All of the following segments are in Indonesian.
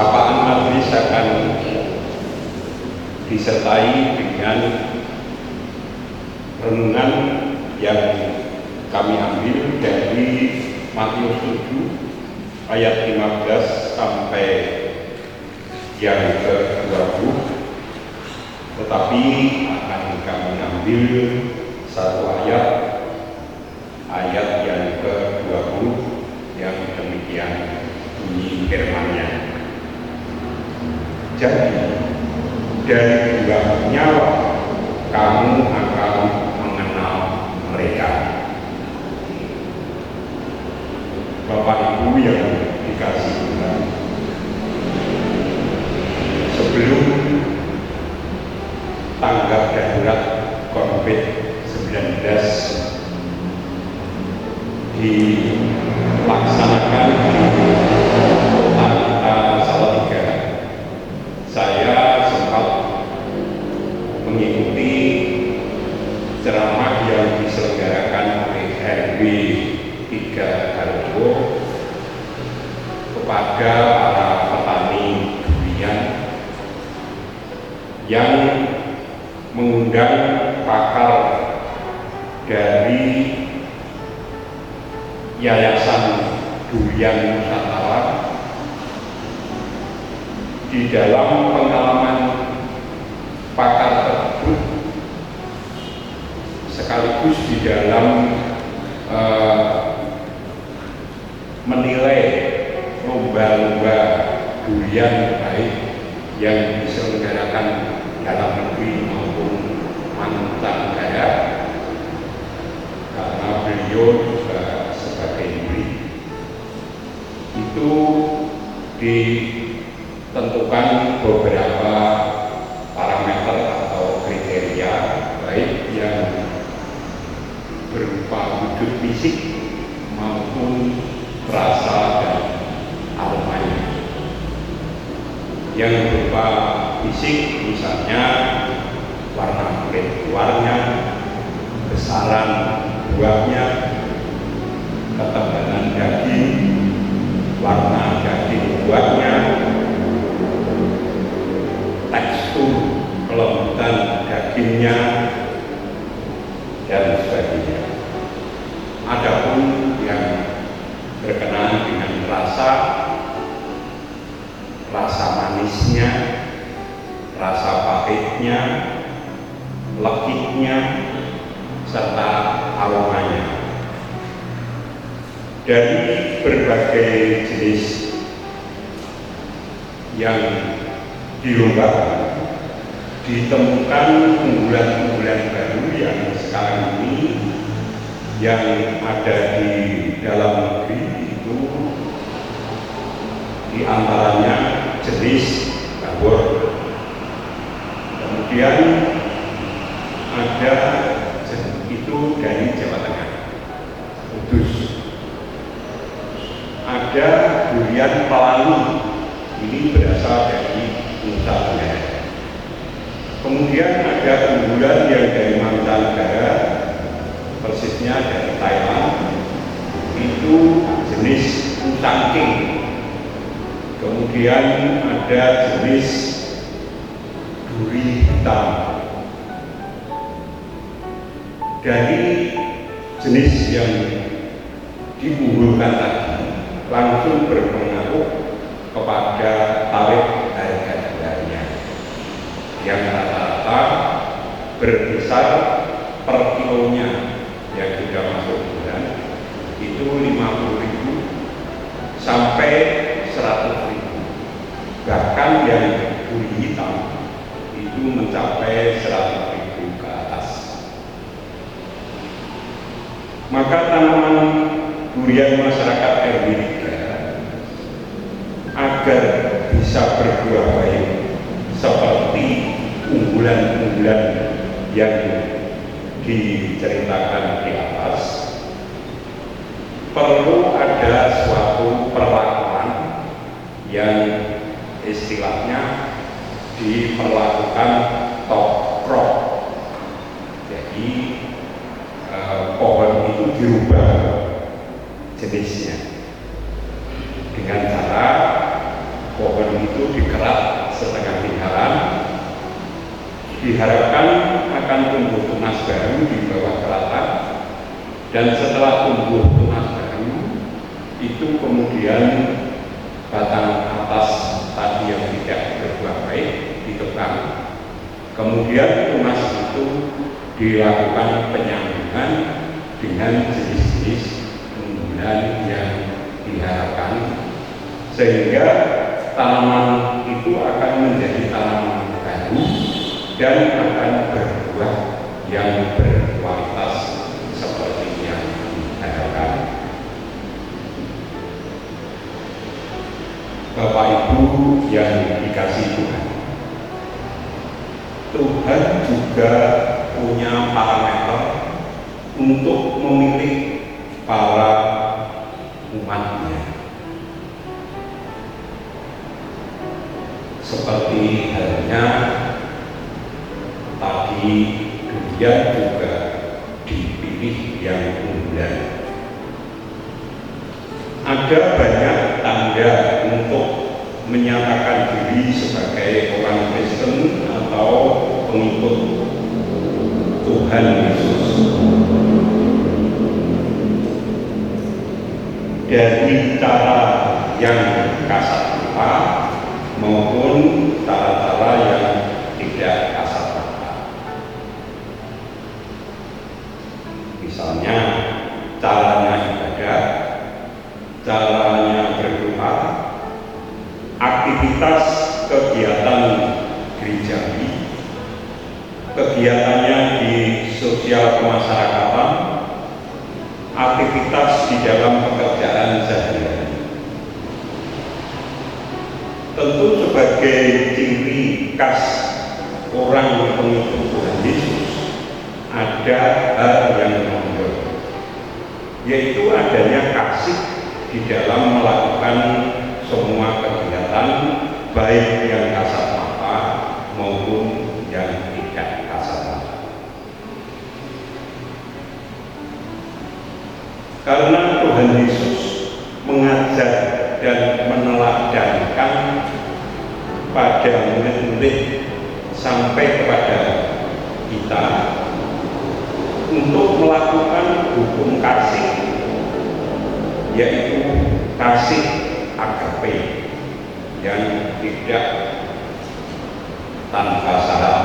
sapaan majelis akan disertai dengan renungan yang kami ambil dari Matius 7 ayat 15 sampai yang ke-20, tetapi akan kami ambil satu ayat yang ke-20 yang demikian bunyi firman-Nya. Jadi dari dua nyawa kamu akan mengenal mereka. Bapak Ibu yang dikasihi Tuhan, sebelum tanggap darurat COVID-19 dilaksanakan di kota kita Salatiga, saya sempat mengikuti ceramah yang diselenggarakan oleh RW 3 Harjo kepada para petani durian yang mengundang pakar dari Yayasan Durian Nusantara. Di dalam pengalaman pakar tersebut sekaligus di dalam menilai lomba-lomba durian baik yang diselenggarakan dalam negeri maupun mancanegara, karena beliau juga sebagai juri, itu ditentukan beberapa parameter atau kriteria baik yang berupa wujud fisik maupun rasa dan aromanya. Yang berupa fisik misalnya warna kulit luarnya, besaran buahnya, ketebalan daging, warna daging buahnya, tekstur kelembutan dagingnya, dan sebagainya. Adapun yang berkenaan dengan rasa manisnya, rasa pahitnya, lekitnya, serta aromanya. Dari berbagai jenis yang dilombakan, ditemukan unggulan-unggulan baru yang sekarang ini yang ada di dalam negeri, itu diantaranya jenis Babor, kemudian ada itu dari Jawa Tengah, Kudus, ada durian Pelalu, ini berasal dari Nusa Tenggara. Kemudian ada unggulan yang dari mancanegara, persisnya dari Thailand, itu jenis Usangking. Kemudian ada jenis duri hitam. Dari jenis yang diunggulkan tadi langsung berpengaruh kepada tarif harga jualnya, yang rata-rata berkisar per kilonya yang sudah masuk bulan itu 50.000 sampai 100.000. Bahkan yang duri hitam itu mencapai 100.000 ke atas. Maka tanaman durian masyarakat RW 3 agar bisa berbuah baik seperti unggulan-unggulan yang diceritakan di atas, perlu ada suatu perlakuan yang istilahnya diperlakukan top crop. Jadi pohon itu dirubah jenisnya dengan cara pohon itu dikerat setengah lingkaran, diharapkan akan tumbuh tunas baru di bawah keratan, dan setelah tumbuh tunas baru itu kemudian batang atas tadi yang tidak berbuah baik ditebang, kemudian tunas itu dilakukan penyambungan dengan jenis-jenis tumbuhan yang diharapkan, sehingga tanaman itu akan menjadi tanaman baru dan akan berbuah yang berkualitas seperti yang diharapkan. Bapak Ibu yang dikasihi Tuhan, Tuhan juga punya parameter untuk memilih para umatnya. Seperti halnya tadi dia juga dipilih yang unggulan. Ada banyak tanda untuk menyatakan diri sebagai orang Kristen atau pengikut Tuhan Yesus. Dari cara yang kasat mata maupun cara-cara yang tidak kasat mata. Misalnya caranya ibadah, caranya berdoa, aktivitas kegiatan gerejawi, kegiatannya di sosial kemasyarakatan, aktivitas di dalam pekerjaan sehari-hari. Tentu sebagai ciri khas orang pengikut Tuhan Yesus ada hal yang menonjol, yaitu adanya kasih di dalam melakukan semua kegiatan, baik yang kasat mata maupun yang tidak kasat mata. Karena Tuhan Yesus mengajar dan meneladankan pada murid-murid sampai kepada kita untuk melakukan hukum kasih, yaitu kasih agape yang tidak tanpa syarat,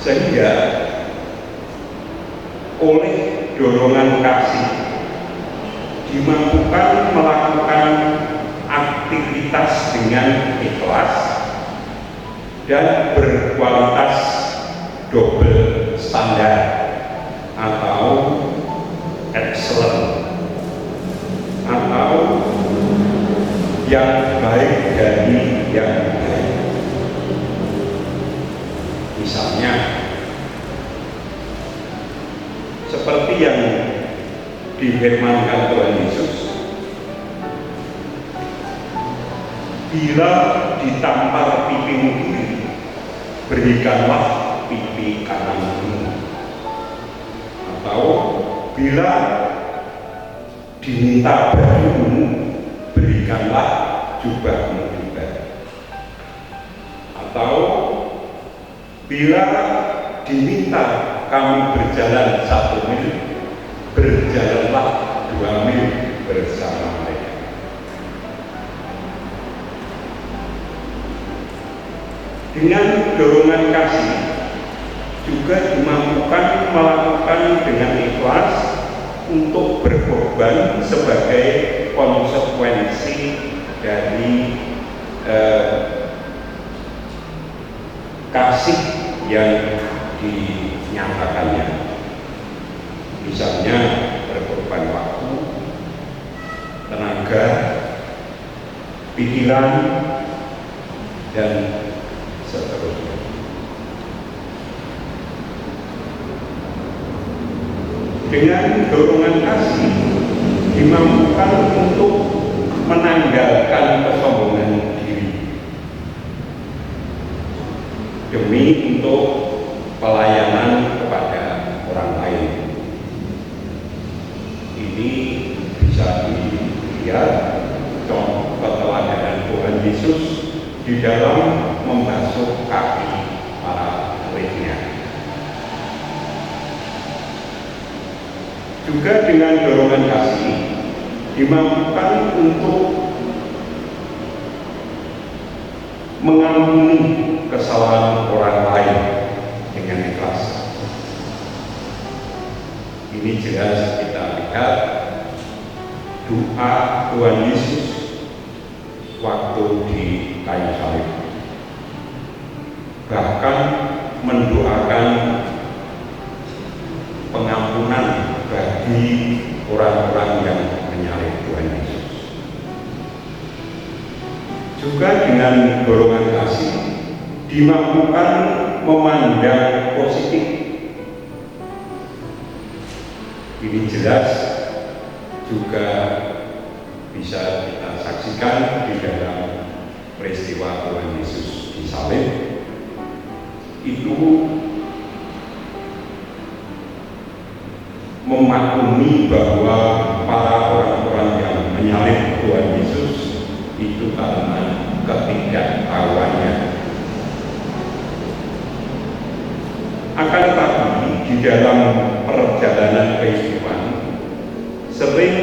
sehingga oleh dorongan kasih dimampukan melakukan aktivitas dengan ikhlas dan berkualitas double standar atau excellent atau yang baik dari yang baik. Misalnya seperti yang difirmankan Tuhan Yesus, bila ditampar pipimu kiri, berikanlah pipi kananmu. Atau bila diminta bajumu, berikanlah jubahmu juga. Atau bila diminta kamu berjalan 1 mil, berjalanlah 2 mil bersama mereka. Dengan dorongan kasih juga dimampukan melakukan dengan ikhlas untuk berkorban sebagai konsekuensi dari kasih yang dinyatakannya. Misalnya berkorban waktu, tenaga, pikiran, dan seterusnya. Dengan dorongan kasih dimampukan untuk menanggalkan kesombongan diri demi untuk pelayanan kepada orang lain. Ini bisa dilihat contoh dalam membasuh kaki para muridnya. Juga dengan dorongan kasih dimampukan untuk mengampuni kesalahan orang lain dengan ikhlas. Ini jelas kita lihat doa Tuhan Yesus waktu di kayu salib, bahkan mendoakan pengampunan bagi orang-orang yang menyalib Tuhan Yesus. Juga dengan dorongan kasih dimampukan memandang positif. Ini jelas juga bisa kita saksikan di dalam peristiwa Tuhan Yesus disalib. Itu memaklumi bahwa para orang-orang yang menyalib Tuhan Yesus itu karena ketidaktahuannya. Akan tetapi di dalam perjalanan kehidupan sering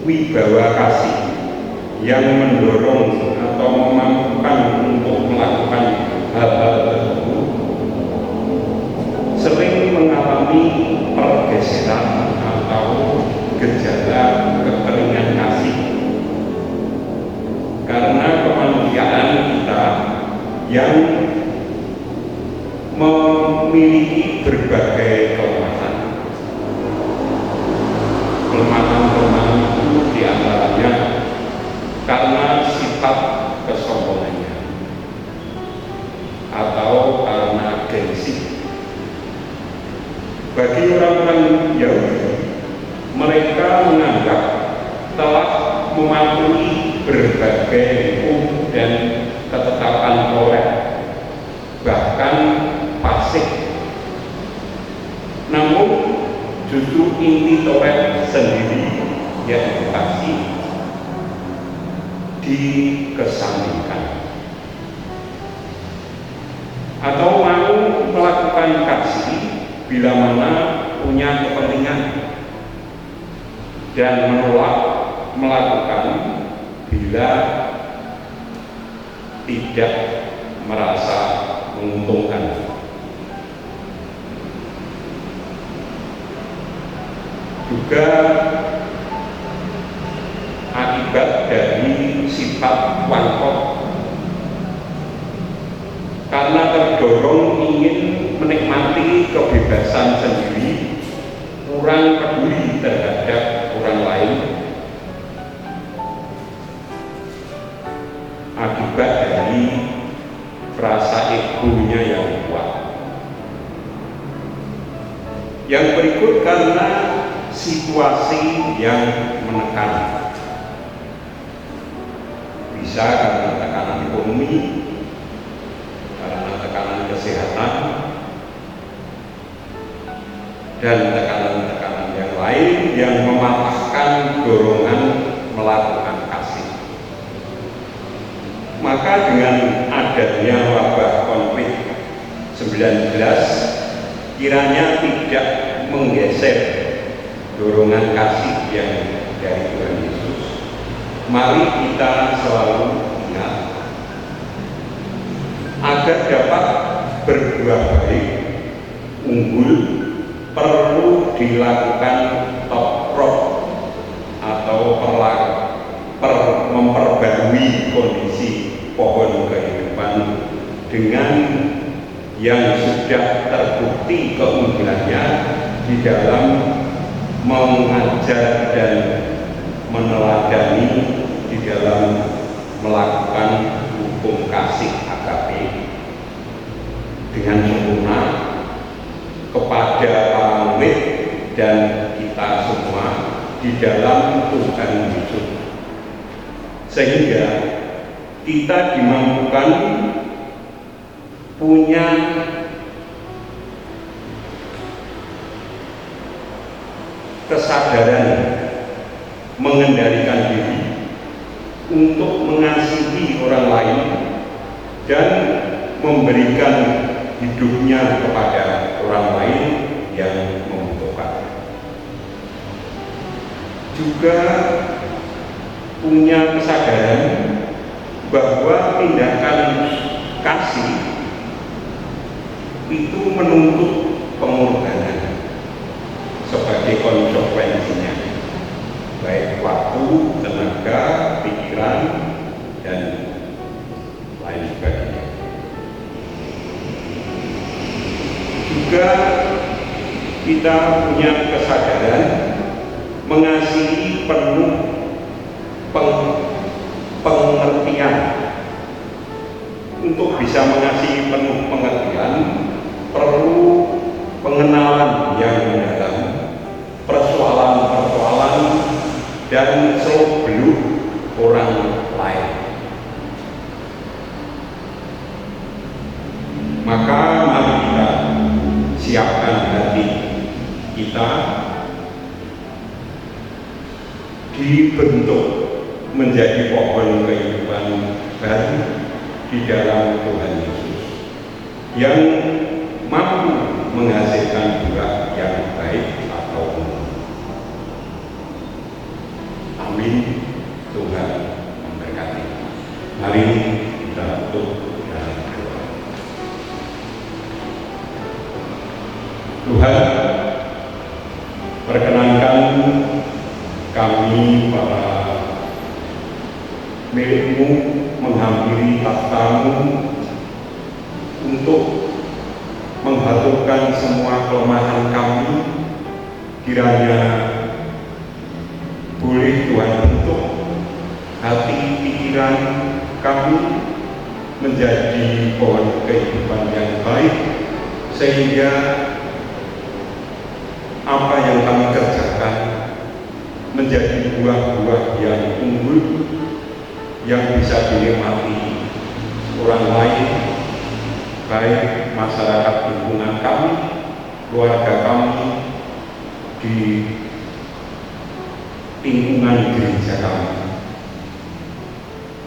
wibawa kasih yang mendorong atau memampukan untuk melakukan hal-hal tersebut sering mengalami pergeseran atau gejala kekeringan kasih karena kemanusiaan kita yang memiliki berbagai kelemahan. Kelemahan-kelemahan itu diantaranya karena sifat kesombongannya atau karena gengsi. Bagi orang-orang Yahudi, mereka menganggap telah mematuhi berbagai hukum dan ketetapan Taurat, bahkan fasik. Namun justru inti Taurat sendiri yang dikasih dikesampingkan atau mau melakukan kasih bila mana punya kepentingan dan menolak melakukan bila tidak merasa menguntungkan. Juga akibat dari sifat wangkot karena terdorong ingin menikmati kebebasan sendiri, kurang peduli terhadap orang lain. Akibat dari rasa egonya yang kuat. Yang berikut karena situasi yang menekan, bisa karena tekanan ekonomi, karena tekanan kesehatan, dan tekanan-tekanan yang lain yang mematahkan dorongan melakukan kasih. Maka dengan adanya wabah COVID-19 kiranya tidak menggeser dorongan kasih yang dari Tuhan Yesus. Mari kita selalu ingat agar dapat berbuah baik, unggul, perlu dilakukan toprok atau memperbarui kondisi pohon kehidupan dengan yang sudah terbukti keunggulannya di dalam mengajar dan meneladani di dalam melakukan hukum kasih agape dengan sempurna kepada para murid dan kita semua di dalam Tuhan Yesus, sehingga kita dimampukan punya kesadaran mengendalikan diri untuk mengasihi orang lain dan memberikan hidupnya kepada orang lain yang membutuhkan. Juga punya kesadaran bahwa tindakan kasih itu menuntut pengorbanan sebagai konsekuensinya, baik waktu, tenaga, pikiran, dan lain sebagainya. Juga kita punya kesadaran mengasihi penuh pengertian. Untuk bisa mengasihi penuh pengertian perlu pengenalan yang mendalam, persoalan-persoalan dan seluk-beluk orang lain. Maka mari kita siapkan hati kita dibentuk menjadi pohon kehidupan baru di dalam Tuhan Yesus yang mampu menghasilkan buah yang baik atau enggak. Amin. Tuhan memberkati. Mari kita tutup dalam doa. Tuhan, perkenankan kami para milik-Mu menghampiri takhta-Mu untuk menghaturkan semua kelemahan kami. Kiranya boleh Tuhan bentuk hati pikiran kami menjadi pohon kehidupan yang baik, sehingga apa yang kami kerjakan menjadi buah-buah yang unggul yang bisa dinikmati orang lain, baik masyarakat lingkungan kami, keluarga kami, di lingkungan gereja kami,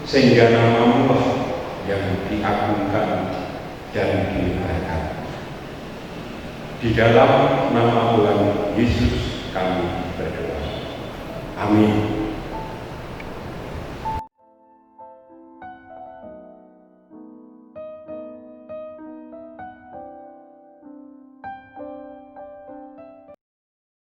sehingga nama-Mu yang diagungkan dan dimuliakan. Di dalam nama Tuhan Yesus kami berdoa. Amin.